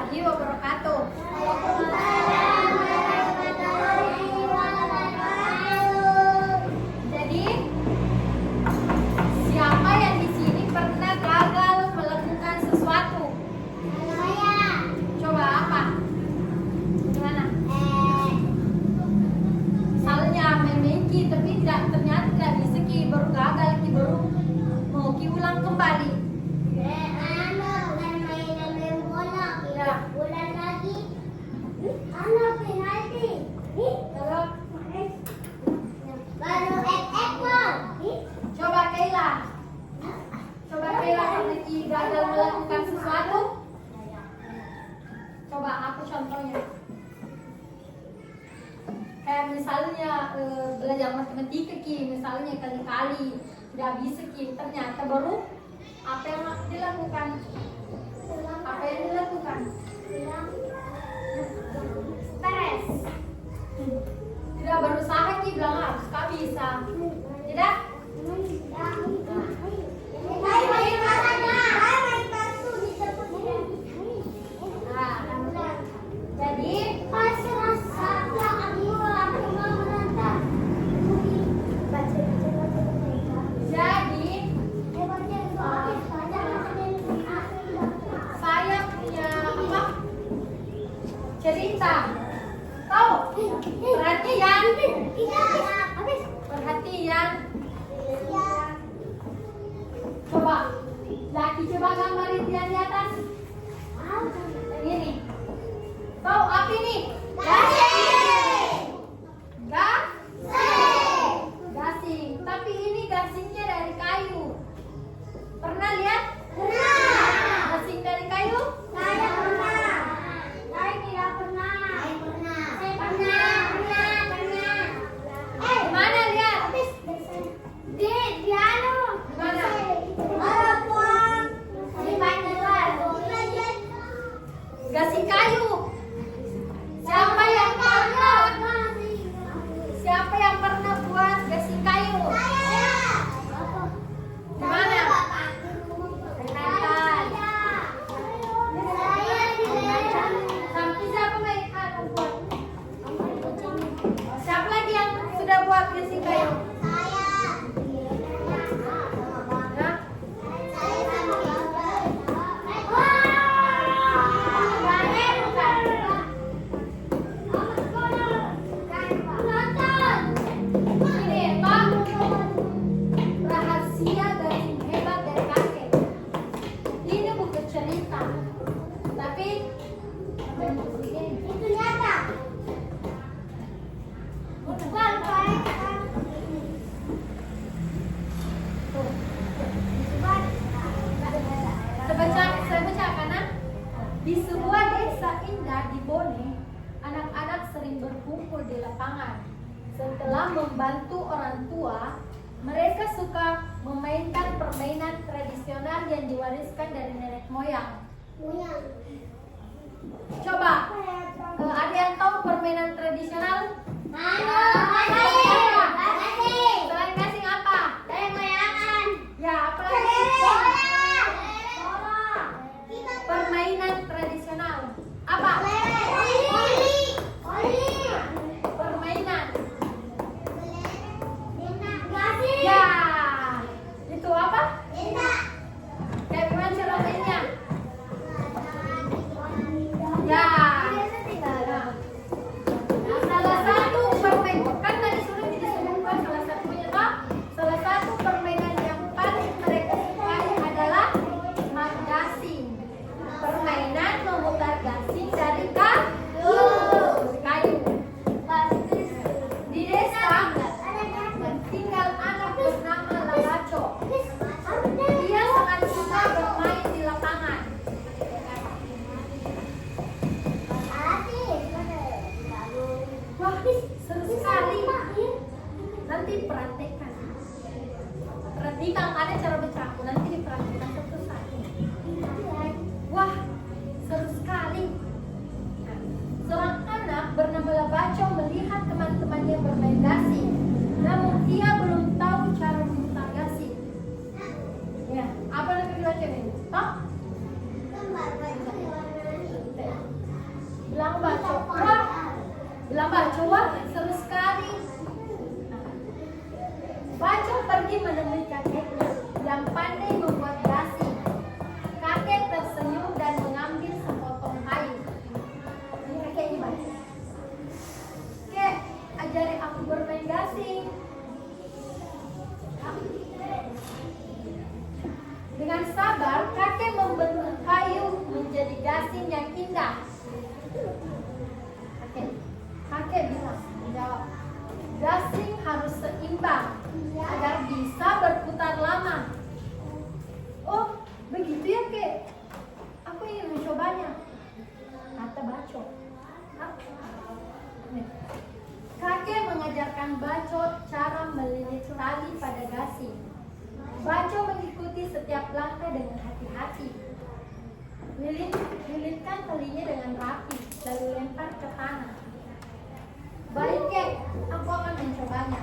warahmatullahi wabarakatuh. Jadi, siapa yang di sini pernah gagal melakukan sesuatu? Coba apa? Gimana? Misalnya memeki tapi ternyata tidak bisa ki, baru gagal ki, baru mau ki ulang kembali. Coba Kayla pernah ki gagal melakukan sesuatu? Coba apa contohnya? Kayak misalnya belajar matematika ki, misalnya kali-kali nggak bisa ki, ternyata baru apa yang dilakukan? Apa yang dilakukan? Stres. Tidak berusaha ki bilang harus kak bisa. Tidak? Saya punya apa? Cerita. Tahu? Perhatian. Perhatian. Coba. Laki coba gambarin dia di atas. Yang ini. Tahu apa ini? Gasing. Tapi ini gasingnya dari kayu. Pernah lihat? Gasing dari kayu? Saya pernah. Saya tidak pernah. Saya pernah. Saya pernah. Mana lihat? Di anu. Mana? Di mana? Gasing kayu. Siapa yang pernah buat gasing kayu? Mana? Kelihatan. Sampai siapa lagi buat? Siapa lagi yang sudah buat gasing kayu? Hah? Ini Pak, rahasia gasing hebat dari kakek. Ini bukan cerita, tapi Itu nyata. Bukan, saya bacakan ah. Di sebuah desa indah di Bone, anak-anak sering berkumpul di lapangan. Setelah membantu orang tua, mereka suka memainkan permainan tradisional yang diwariskan dari nenek moyang. Coba, ada yang tahu permainan tradisional? Selain gasing apa? Ya, apa lagi? Permainan tradisional. Apa? Permainan. Ya. Itu apa? Kayak gimana cara mainnya? Ya. Nah, salah satu permainan kan tadi sudah disebutkan salah satunya apa? Salah satu permainan yang paling mereka sukai adalah main gasing. Permainan memutar gasing dari kayu. Di desa tinggal anak bernama Lalaco. Dia sangat suka bermain di lapangan. Wah, seru sekali. Nanti praktekkan. Perhatikan ada cara bercampur, nanti dipraktekkan satu-satu. Wah, seru sekali. Seorang anak bernama Labaco melihat teman-temannya bermain gasing, namun ia belum tahu cara memutar gasing. Ya, apa yang dibaca ini? Toh? wah seru sekali. Baco pergi menemui kakeknya yang pandai membuat gasing. Kakek tersenyum dan mengambil sepotong kayu. Ini kakeknya Baco. Kek, ajari aku bermain gasing. Dengan sabar, kakek membentuk kayu menjadi gasing yang indah. Kakek bilang, menjawab, gasing harus seimbang agar bisa berputar lama. Oh, begitu ya kek? Aku ingin mencobanya, kata Baco. Kakek mengajarkan Baco cara melilit tali pada gasing. Baco mengikuti setiap langkah dengan hati-hati. Lilitkan talinya dengan rapi, lalu lempar ke tanah. Baik kek, aku akan mencobanya,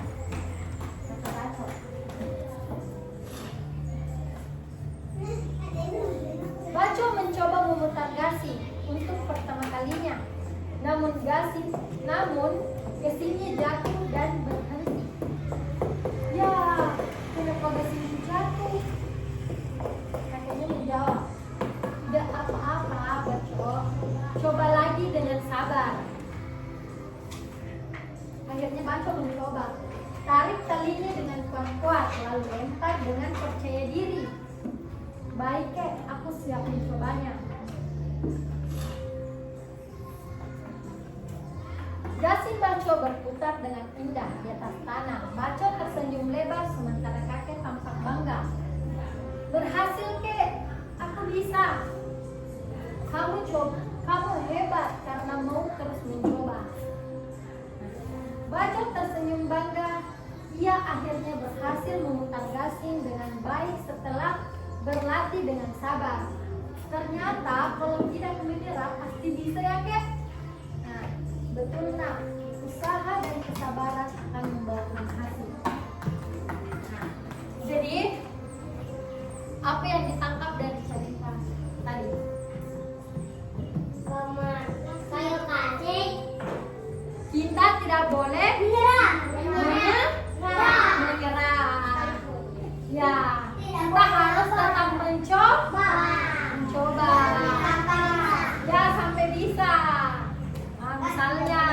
kata Baco. Baco mencoba memutar gasing untuk pertama kalinya. Namun gasingnya jatuh dan berhenti. Ya, kenapa gasing itu jatuh? Kakeknya menjawab, tidak apa-apa Baco, coba lagi dengan sabar. Akhirnya Baco mencoba. Tarik talinya dengan kuat-kuat, lalu lempar dengan percaya diri. Baik kek, aku siap mencobanya. Gasing Baco berputar dengan indah di atas tanah. Baco tersenyum lebar sementara kakek tampak bangga. Berhasil kek, aku bisa. Kamu hebat karena mau terus mencoba. Baco tersenyum bangga. Ia akhirnya berhasil memutar gasing dengan baik setelah berlatih dengan sabar. Ternyata kalau tidak menyerah pasti bisa ya kek. Nah, betul nak. Usaha dan kesabaran akan membuahkan hasil. Nah, jadi apa yang ditangkap dari cerita tadi? Kayu kacang. Kita tidak boleh Menyerah. menyerah. Ya, kita harus tetap mencoba. Ya, sampai bisa. Nah, misalnya,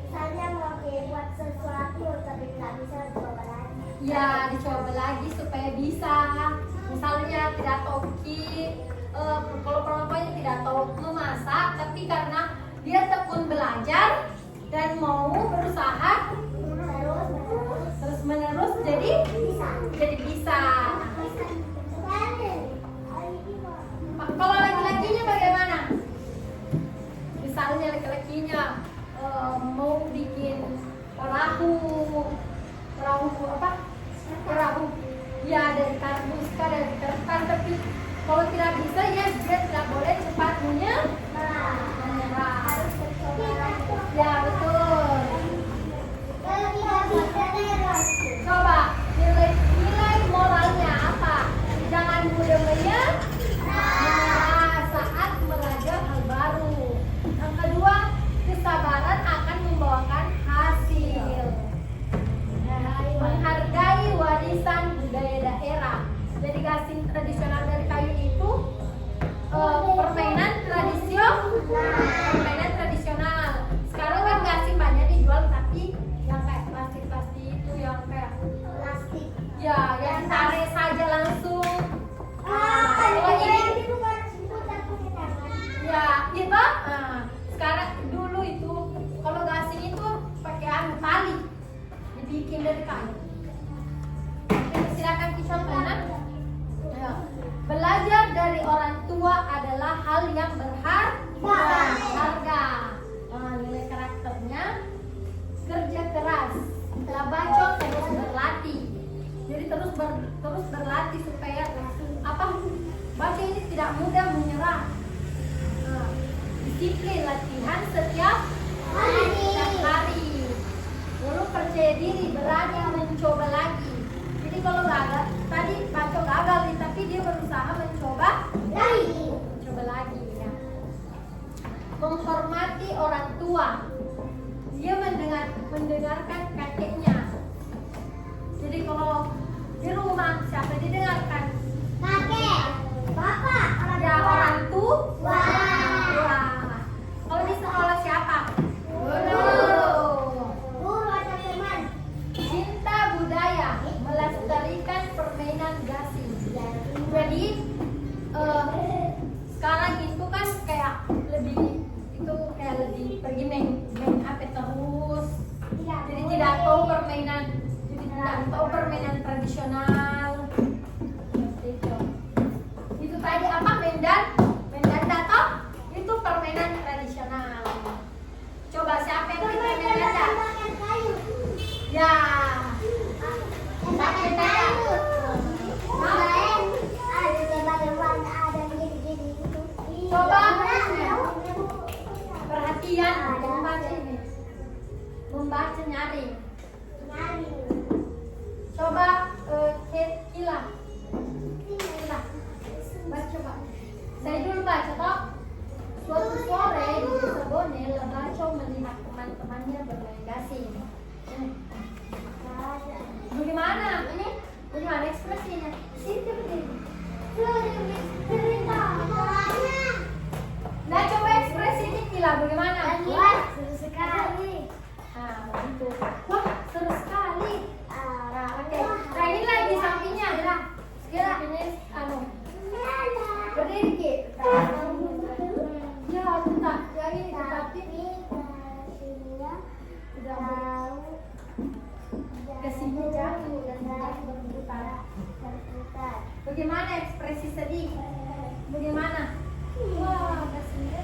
Misalnya mau buat sesuatu tapi nggak bisa coba lagi. ya dicoba lagi supaya bisa. Misalnya tidak tahu kalau perempuan tidak tahu memasak, tapi karena dia tekun belajar dan mau berusaha terus menerus jadi bisa. Kalau laki-lakinya bagaimana? Misalnya laki-lakinya mau bikin perahu ya dari kardus dari kertas, tapi kalau tidak bisa ya dia tidak boleh cepat menyerah. Ya betul. Coba nilai moralnya apa? Jangan mudah menyerah saat belajar hal baru. Yang kedua, kesabaran akan membawakan hasil. Menghargai warisan budaya daerah. Jadi gasing tradisional dari kayu itu permainan tradisional. Sekarang kan gasing banyak dijual, tapi yang kayak plastik itu yang kayak ya yang tarik saja langsung. Kalau ini ya kita sekarang dulu itu kalau gasing itu pakai tali dibikin dari kayu. Silakan dicontohkan. Ya. Belajar dari orang tua adalah hal yang berharga. Nilai karakternya kerja keras. Setelah Baco terus berlatih. Jadi terus berlatih supaya Baco ini tidak mudah menyerah. Disiplin latihan setiap hari. Lalu percaya diri, berani mencoba lagi. Jadi kalau gagal, tadi Baco gagal tapi dia berusaha mencoba lagi ya. Menghormati orang tua. dia mendengarkan kakeknya. Jadi kalau di rumah siapa didengarkan? Kakek, bapak, Ya orang tua. Wah. Kalau di sekolah siapa? Guru. Guru atau teman. Cinta budaya melestarikan permainan gasing. Jadi sekarang itu kan kayak lebih pergi main apa terus. Jadi tidak tahu permainan tradisional. Seperti itu. Itu tadi apa mendan atau itu permainan tradisional. Coba siapa yang kita main data? Ya. Tembakan kayu. Ada tembak-tembakan, ada gini-gini gitu. Coba perhatian membaca nyaring. Coba Kila. Baca coba. Saya dulu baca toh. Suatu sore di desa Bone, Lebaco melihat teman-temannya bermain gasing. Bagaimana? Bagaimana ekspresinya? Situ Nah, coba ekspresinya Kila bagaimana? Seru sekali. Nah, begitu. Wah, seru sekali. Nah, oke. Nah, ini lagi sampingnya. Kira ini berdiri Ki. Ya, bentar. Yang ini tetapi tidak kesini jatuh dan tidak berputar. Bagaimana ekspresi sedih? Bagaimana? Wah, kasihnya.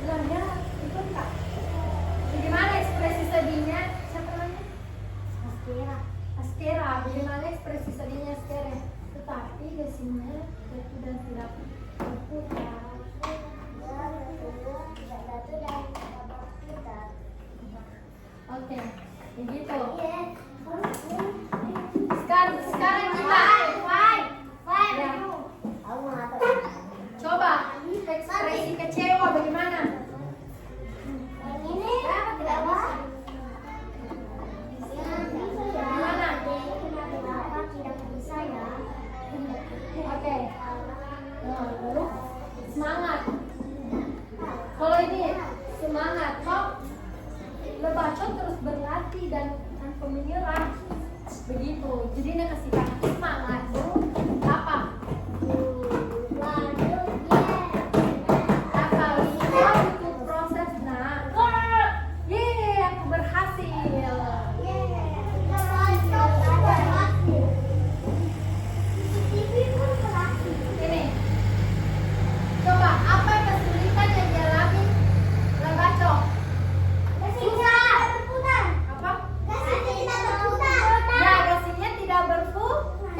Bilang ya, itu enggak. Bagaimana ekspresi sedihnya? Siapa namanya? Askera. Bagaimana ekspresi sedihnya Askera? Tetapi gasingnya jatuh dan tidak berputar. Oke, begitu. Sekarang kita ya. Coba ekspresi kecewa bagaimana? Oke. Nah, lalu semangat. Kalau ini semangat, kok Lebaco terus berlatih dan tanpa menyerah. Begitu. Jadi dia kasih semangat. Apa? Itu proses. Nah, aku berhasil. Ini. Coba apa kesulitan yang dialami Lebaco? Apa? Ya, gasingnya tidak berputar.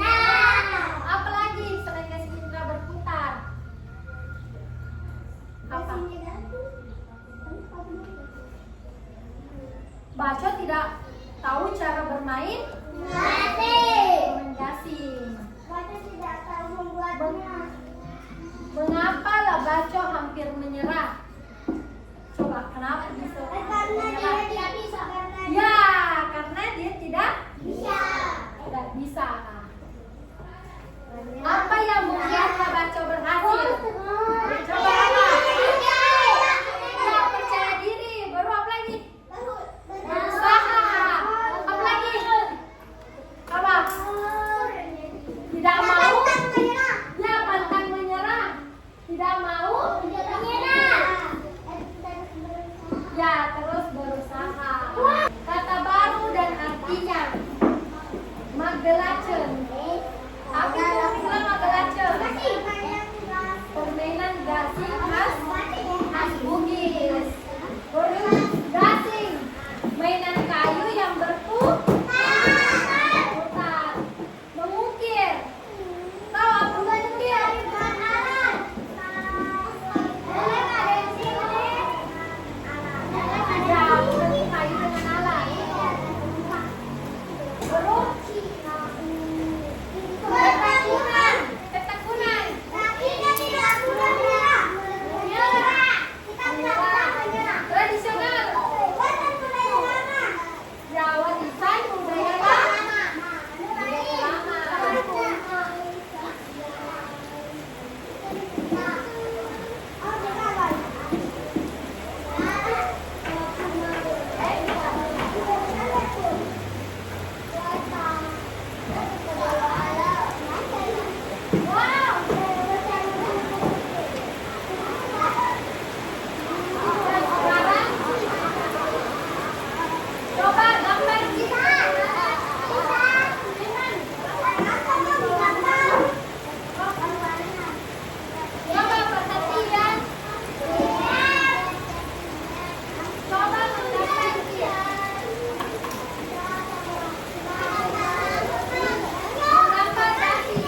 Wow. Dan sekarang coba gambar kita. Coba perhatian. Coba menggambar dia. Menggambar kaki.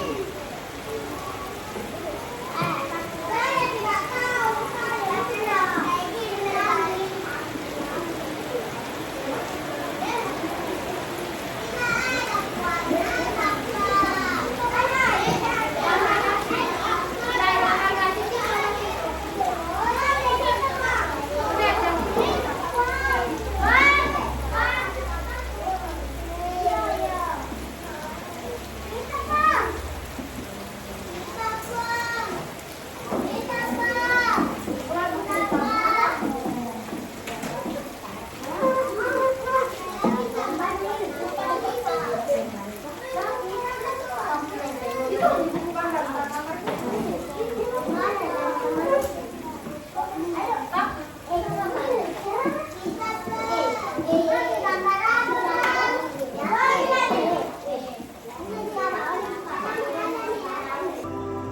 Udah jam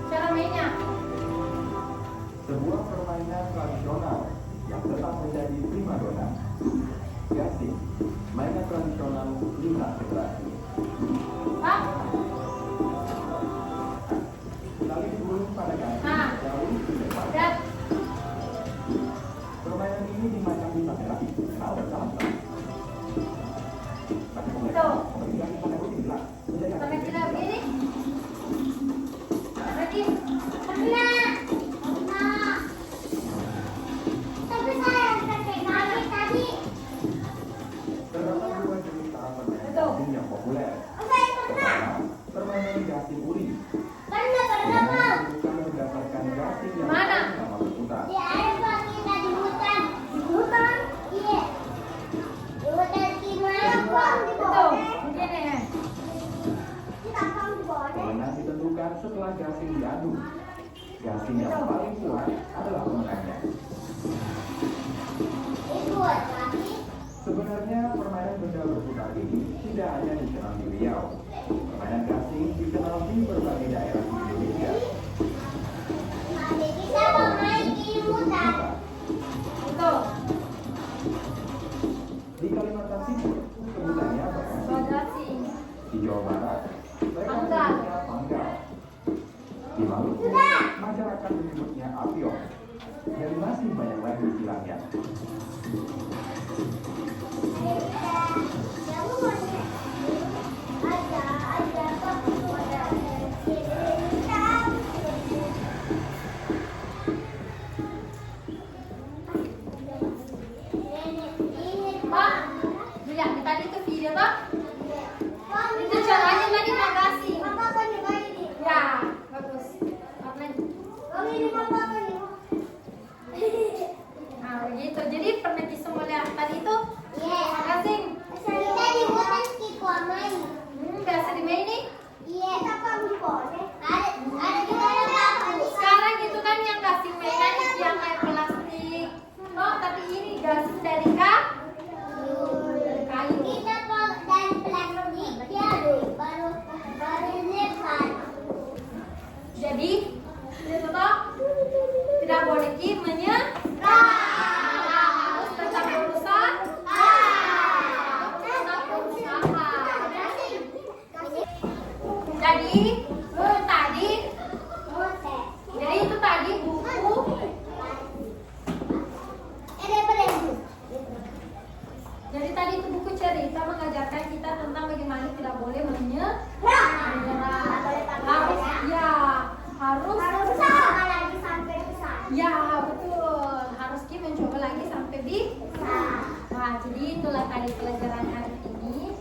cara mainnya. Sebuah permainan tradisional yang tetap menjadi primadona. Gasing, mainan tradisional lintas generasi. Pak, Tali digulung pada gasing Nah. jauh di depan. udah. Permainan ini dimainkan di kamera kalau bersama-sama. Tapi Tuh. pemerintah pakai rutin jelas. Sampai kita begini. Lagi. Terdapat dua jenis cara permainan Betul. gasing yang populer. Pertama, permainan gasing uri. Permainan bukan berdasarkan gasing yang Mana? sama berputar. Di hutan. Betul. Begini. Kemenangan ditentukan setelah gasing diadu. Gasing yang paling kuat adalah pemenangnya. Sebenarnya permainan benda berputar ini tidak hanya dikenal di Riau. Permainan gasing dikenal di berbagai daerah di Indonesia. Betul. Di Kalimantan Timur, sebutannya apa? Bagasi. Di Jawa Barat, mereka Panggal. menyebutnya panggal. Di Maluku, masyarakat menyebutnya apiok. Dan masih banyak lagi istilahnya. Pak, lihat tadi itu video Pak. Itu caranya tadi bagasi. Ya, bagus. Apa? Nah, begitu. Jadi pernah semua lihat tadi itu gasing. Biasa dimainin. Sekarang itu kan yang gasing mainan itu yang kayak plastik. Oh, tapi ini gasing dari kayu. Jadi, itu toh tidak boleh harus tetap berusaha. Tetap berusaha. Jadi itu tadi buku. Jadi tadi itu buku cerita mengajarkan kita tentang bagaimana tidak boleh menyerah. Harus ya betul, harus mencoba lagi sampai bisa. Nah, jadi itulah tadi pelajaran hari ini.